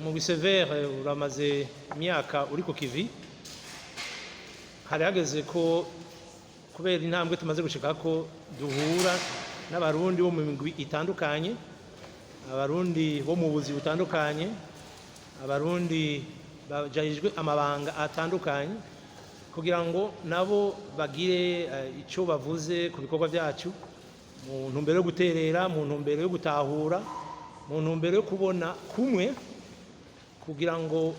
umugwi Severe uramaze imyaka uri ku kivi, hari hageze ko kubera intambwe tumaze gushika ko duhura n'abarundi bo mu migwi itandukanye, abarundi bo mu buzi butandukanye, abarundi bajejwe amabanga atandukanye, kugira ngo nabo bagire icyo bavuze ku bikorwa byacu mu ntumbero yo guterera, mu ntumbero yo gutahura, mu ntumbero yo kubona kumwe, kugira ngo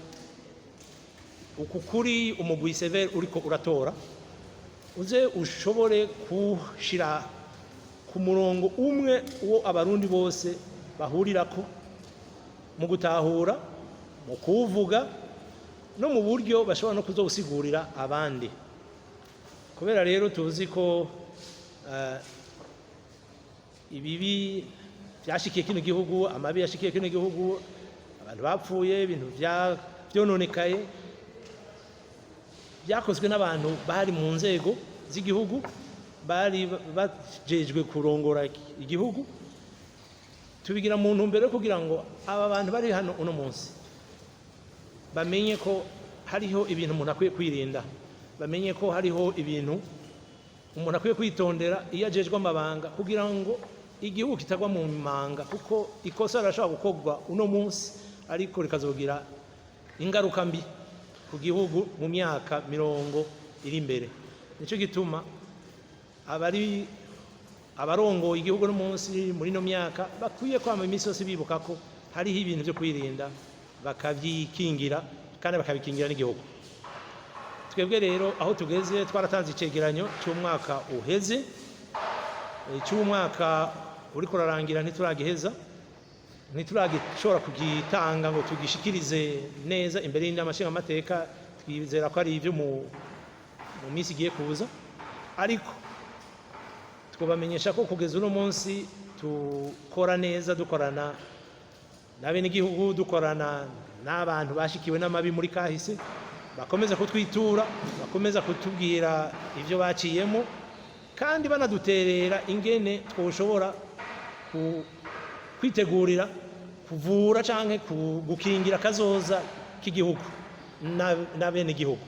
uku kuri umugwi Severe uriko uratora uze ushobore kushira ku murongo umwe uwo abarundi bose bahurirako mu gutahura, mu kuvuga no mu buryo bashobora no kuzosigurira abandi. Kubera rero tuzi ko ibibi byashikiye kino gihugu, amabi yashikiye kino gihugu, abantu bapfuye, ibintu byononekaye, byakozwe n'abantu bari mu nzego z'igihugu, bari bajejwe kurongora igihugu, tubigira mu ntumbero kugira ngo aba bantu bari hano uno munsi bamenye ko hariho ibintu umuntu akwiye kwirinda, bamenye ko hariho ibintu umuntu akwiye kwitondera iyo ajejwe amabanga, kugira ngo igihugu kitagwa mu manga, kuko ikosa rirashobora gukorwa uno munsi ariko rikazogira ingaruka mbi ku gihugu mu myaka 40 iri imbere. Nico gituma abarongo igihugu no munsi muri no myaka bakwiye kwama iminsi yose bibuka ko hariho ibintu byo kwirinda, bakavyikingira kandi bakabikingira n'igihugu. Twebwe rero aho tugeze twaratanze icegeranyo cy'umwaka uheze, cy'umwaka uri kurarangira ntituragiheza, ntituragishobora kugitanga ngo tugishikirize neza imbere y'inama nshingamateka, twizera ko ari ibyo mu minsi igiye kuza, ariko twabamenyesha ko kugeza uno munsi tukora neza, dukorana n'abenegihugu, dukorana n'abantu bashikiwe n'amabi muri kahise, bakomeza kutwitura, bakomeza kutubwira ibyo baciyemo, kandi banaduterera ingene twoshobora kwitegurira kuvura canke gukingira kazoza k'igihugu n'abenegihugu,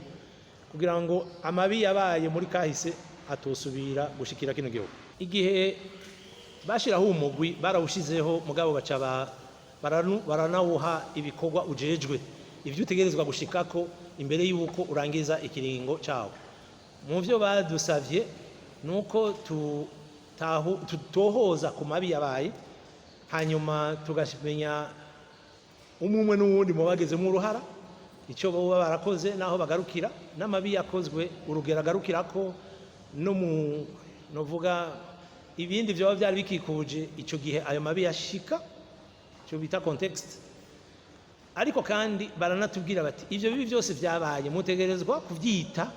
kugira ngo amabi yabaye muri kahise atosubira gushikira kino gihugu. Igihe bashiraho umugwi barawushizeho, mugabo baca baranawuha ibikorwa ujejwe, ivyo utegerezwa gushikako imbere y'uko urangiza ikiringo cawo. Mu vyo badusavye nuko tutohoza ku mabi yabaye, hanyuma tugamenya umwe n'uwundi mu bagezemo uruhara, icyo baba barakoze naho bagarukira, n'amabi yakozwe urugero agarukirako, no mu novuga ibindi byo byari bikikuje icyo gihe ayo mabi yashika, cyo bita context. Ariko kandi baranatubwira bati ivyo bibi byose byabaye mutegerezwa kuvyita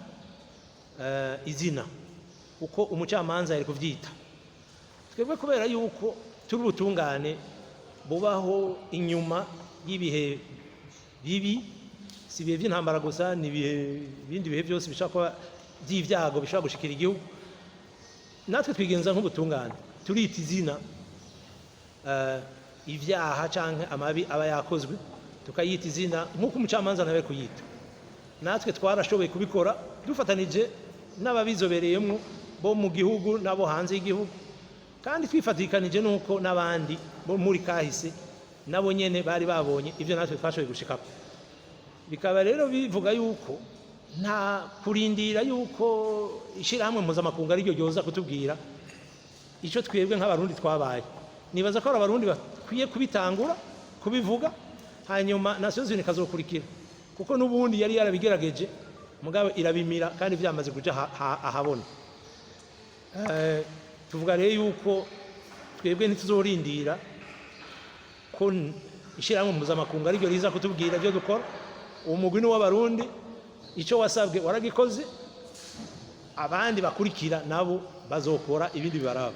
izina, uko umucamanza yari kuvyita. Twebwe kubera yuko turi ubutungane bubaho inyuma y'ibihe bibi, si ibihe by'intambara gusa, ni ibindi bihe byose bishobora kuba by'ibyago bishobora gushikira igihugu, natwe twigenza nk'ubutungane turita izina ibyaha canke amabi aba yakozwe, tukayita izina nk'uko umucamanza nawe kuyita. Natwe twarashoboye kubikora dufatanije n'ababizobereyemo bo mu gihugu nabo hanze y'igihugu, kandi twifatikanije nuko n'abandi bo muri kahise nabo nyene bari babonye ivyo natwe twashoboye gushikako. Bikaba rero bivuga yuko nta kurindira yuko ishirahamwe mpuzamakungu ari ryo ryoza kutubwira ico twebwe nk'abarundi twabaye. Nibaza ko abarundi bakwiye kubitangura kubivuga, hanyuma Nations Unies ikazokurikira, kuko n'ubundi yari yarabigerageje mugabo irabimira kandi byamaze kuja ahabona. Tuvuga rero yuko twebwe ntituzorindira ko ishirahamwe mpuzamakungu ari ryo riza kutubwira ibyo dukora. Umugwi ni w'abarundi, icyo wasabwe waragikoze, abandi bakurikira nabo bazokora ibindi bibaraba.